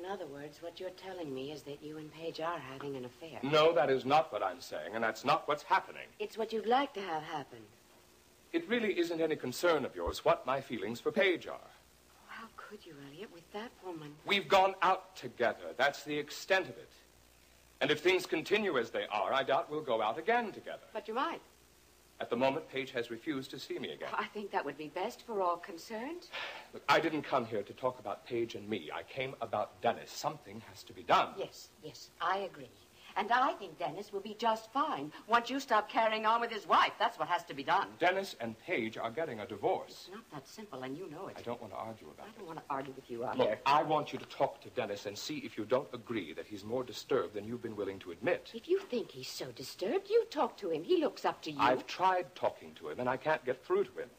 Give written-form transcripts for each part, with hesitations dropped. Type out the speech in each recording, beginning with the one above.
other words, what you're telling me is that you and Paige are having an affair. No, that is not what I'm saying, and that's not what's happening. It's what you'd like to have happen. It really isn't any concern of yours what my feelings for Paige are. How could you, Elliot, with that woman? We've gone out together. That's the extent of it. And if things continue as they are, I doubt we'll go out again together. But you might. At the moment, Paige has refused to see me again. I think that would be best for all concerned. Look, I didn't come here to talk about Paige and me. I came about Dennis. Something has to be done. Yes, I agree. And I think Dennis will be just fine once you stop carrying on with his wife. That's what has to be done. Dennis and Paige are getting a divorce. It's not that simple, and you know it. I don't want to argue about it. I don't want to argue with you out Look, here. I want you to talk to Dennis and see if you don't agree that he's more disturbed than you've been willing to admit. If you think he's so disturbed, you talk to him. He looks up to you. I've tried talking to him, and I can't get through to him.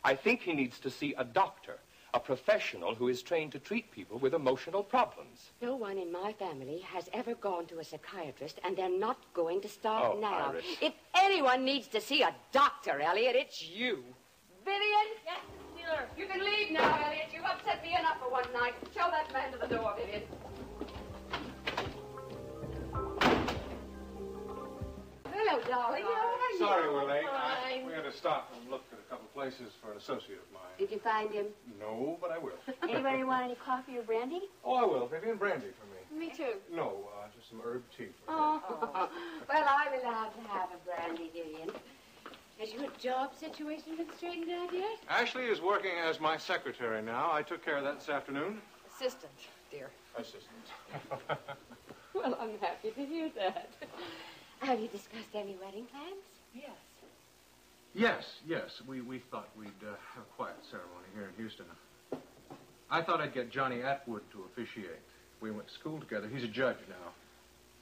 I think he needs to see a doctor, a professional who is trained to treat people with emotional problems. No one in my family has ever gone to a psychiatrist, and they're not going to start Oh, now. Iris. If anyone needs to see a doctor, Elliot, it's you. Vivian? Yes, Wheeler. You can leave now, Elliot. You've upset me enough for one night. Show that man to the door, Vivian. Hello, darling. How are you? Sorry we're late. Fine. We had to stop and look at a couple places for an associate of mine. Did you find him? No, but I will. Anybody want any coffee or brandy? Oh, I will. Vivian, brandy for me. Me too. No, just some herb tea for me. Oh. Well, I'm allowed to have a brandy, Vivian. Has your job situation been straightened out yet? Ashley is working as my secretary now. I took care of that this afternoon. Assistant, dear. Assistant. Well, I'm happy to hear that. Have you discussed any wedding plans? Yes. Yes. We thought we'd have a quiet ceremony here in Houston. I thought I'd get Johnny Atwood to officiate. We went to school together. He's a judge now.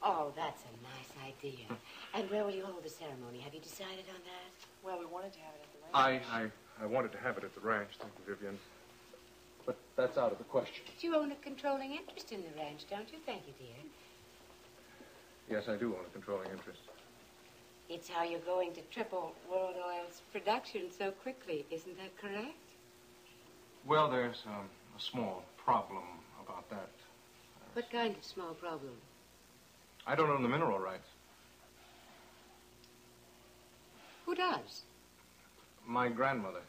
Oh, that's a nice idea. And where will you hold the ceremony? Have you decided on that? Well, we wanted to have it at the ranch. I wanted to have it at the ranch, thank you, Vivian. But that's out of the question. But you own a controlling interest in the ranch, don't you? Thank you, dear. Yes, I do own a controlling interest. It's how you're going to triple World Oil's production so quickly. Isn't that correct? Well, there's a small problem about that. What kind of small problem? I don't own the mineral rights. Who does? My grandmother.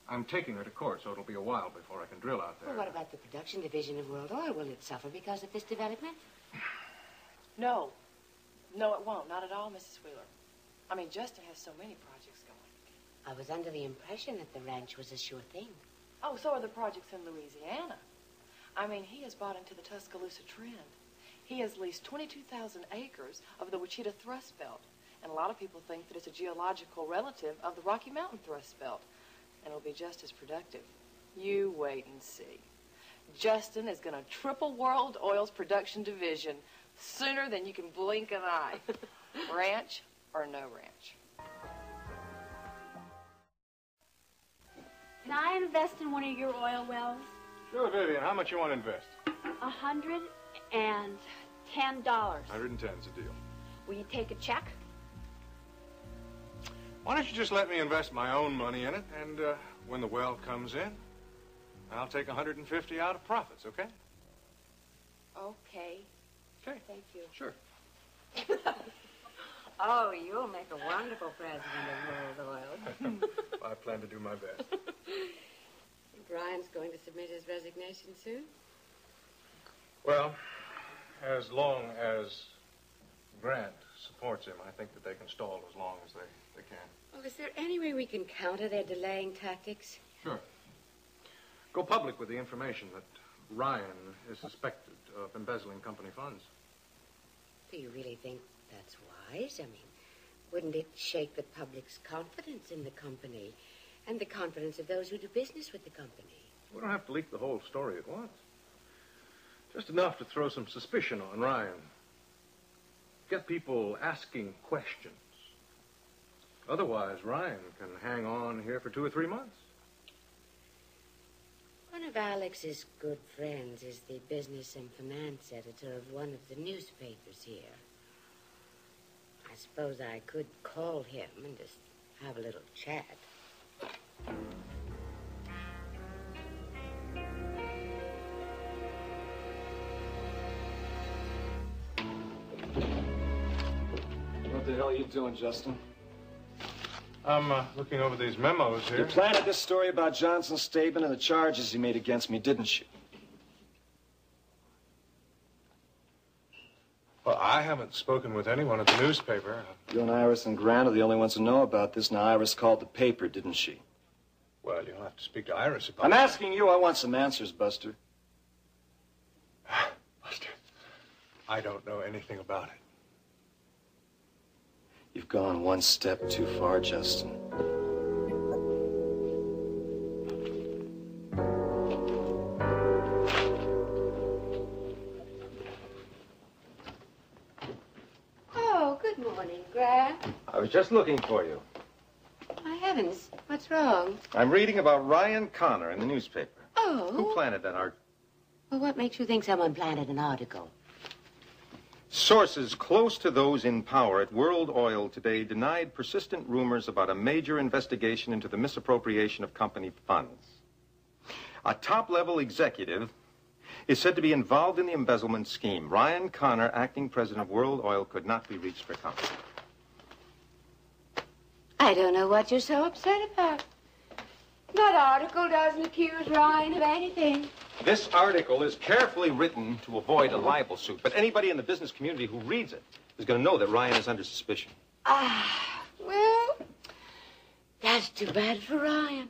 I'm taking her to court, so it'll be a while before I can drill out there. Well, what about the production division of World Oil? Will it suffer because of this development? No. No, it won't. Not at all, Mrs. Wheeler. I mean, Justin has so many projects going. I was under the impression that the ranch was a sure thing. Oh, so are the projects in Louisiana. I mean, he has bought into the Tuscaloosa Trend. He has leased 22,000 acres of the Wichita Thrust Belt. And a lot of people think that it's a geological relative of the Rocky Mountain Thrust Belt. And it'll be just as productive. You wait and see. Justin is going to triple World Oil's production division sooner than you can blink an eye. Ranch or no ranch. Can I invest in one of your oil wells? Sure, Vivian. How much you want to invest? $110. $110's a deal. Will you take a check? Why don't you just let me invest my own money in it, and when the well comes in, I'll take 150 out of profits, okay? Okay. Okay. Thank you. Sure. Oh, you'll make a wonderful president of World Oil. I plan to do my best. Brian's going to submit his resignation soon? Well, as long as Grant supports him, I think that they can stall as long as they can. Well, is there any way we can counter their delaying tactics? Sure. Go public with the information that Ryan is suspected of embezzling company funds. Do you really think that's wise? I mean, wouldn't it shake the public's confidence in the company and the confidence of those who do business with the company? We don't have to leak the whole story at once. Just enough to throw some suspicion on Ryan. Get people asking questions. Otherwise, Ryan can hang on here for 2 or 3 months. One of Alex's good friends is the business and finance editor of one of the newspapers here. I suppose I could call him and just have a little chat. the hell are you doing, Justin? I'm looking over these memos here. You planted this story about Johnson's statement and the charges he made against me, didn't you? Well, I haven't spoken with anyone at the newspaper. You and Iris and Grant are the only ones who know about this. Now, Iris called the paper, didn't she? Well, you'll have to speak to Iris about I'm it. asking you. I want some answers, Buster. Buster, I don't know anything about it. You've gone one step too far, Justin. Oh, good morning, Grant. I was just looking for you. My heavens, what's wrong? I'm reading about Ryan Connor in the newspaper. Oh. Who planted that article? Well, what makes you think someone planted an article? Sources close to those in power at World Oil today denied persistent rumors about a major investigation into the misappropriation of company funds. A top-level executive is said to be involved in the embezzlement scheme. Ryan Connor, acting president of World Oil, could not be reached for comment. I don't know what you're so upset about. That article doesn't accuse Ryan of anything. This article is carefully written to avoid a libel suit, but anybody in the business community who reads it is going to know that Ryan is under suspicion. Well, that's too bad for Ryan.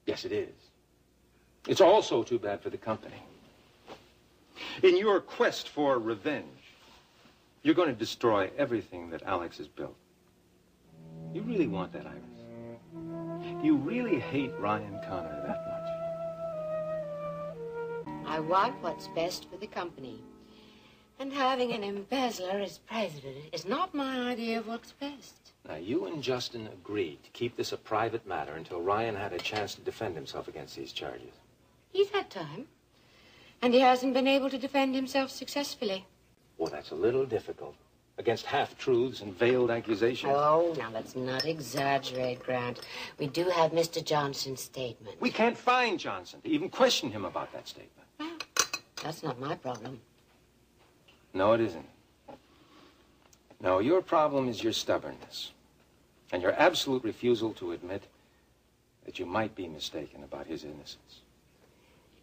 Yes, it is. It's also too bad for the company. In your quest for revenge, you're going to destroy everything that Alex has built. You really want that, Iris? Do you really hate Ryan Connor that much? I want what's best for the company. And having an embezzler as president is not my idea of what's best. Now, you and Justin agreed to keep this a private matter until Ryan had a chance to defend himself against these charges. He's had time. And he hasn't been able to defend himself successfully. Well, that's a little difficult. Against half-truths and veiled accusations. Oh, now let's not exaggerate, Grant. We do have Mr. Johnson's statement. We can't find Johnson to even question him about that statement. Well, that's not my problem. No, it isn't. No, your problem is your stubbornness. And your absolute refusal to admit that you might be mistaken about his innocence.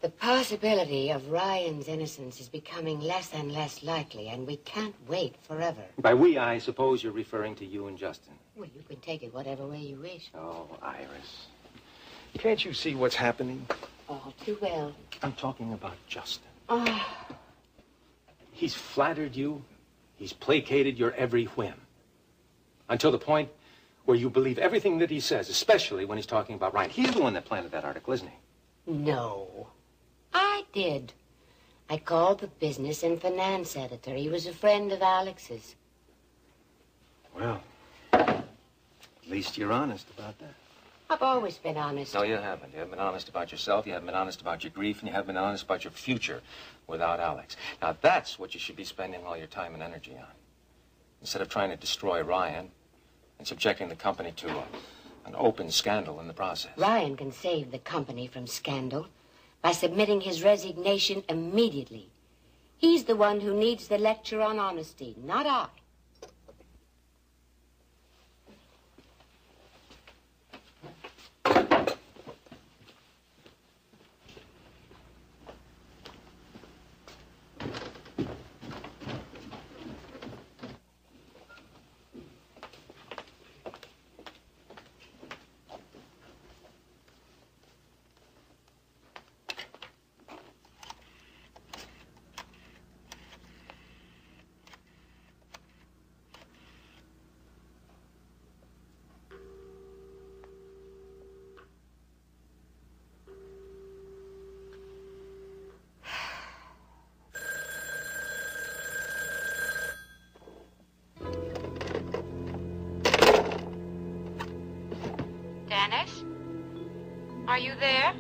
The possibility of Ryan's innocence is becoming less and less likely, and we can't wait forever. By we, I suppose you're referring to you and Justin. Well, you can take it whatever way you wish. Oh, Iris. Can't you see what's happening? All too well. I'm talking about Justin. Oh, He's flattered you. He's placated your every whim. Until the point where you believe everything that he says, especially when he's talking about Ryan. He's the one that planted that article, isn't he? no. I did. I called the business and finance editor. He was a friend of Alex's. Well, at least you're honest about that. I've always been honest. No, you haven't. You haven't been honest about yourself. You haven't been honest about your grief. And you haven't been honest about your future without Alex. Now, that's what you should be spending all your time and energy on. Instead of trying to destroy Ryan and subjecting the company to an open scandal in the process. Ryan can save the company from scandal by submitting his resignation immediately. He's the one who needs the lecture on honesty, not I. Dennis? Are you there?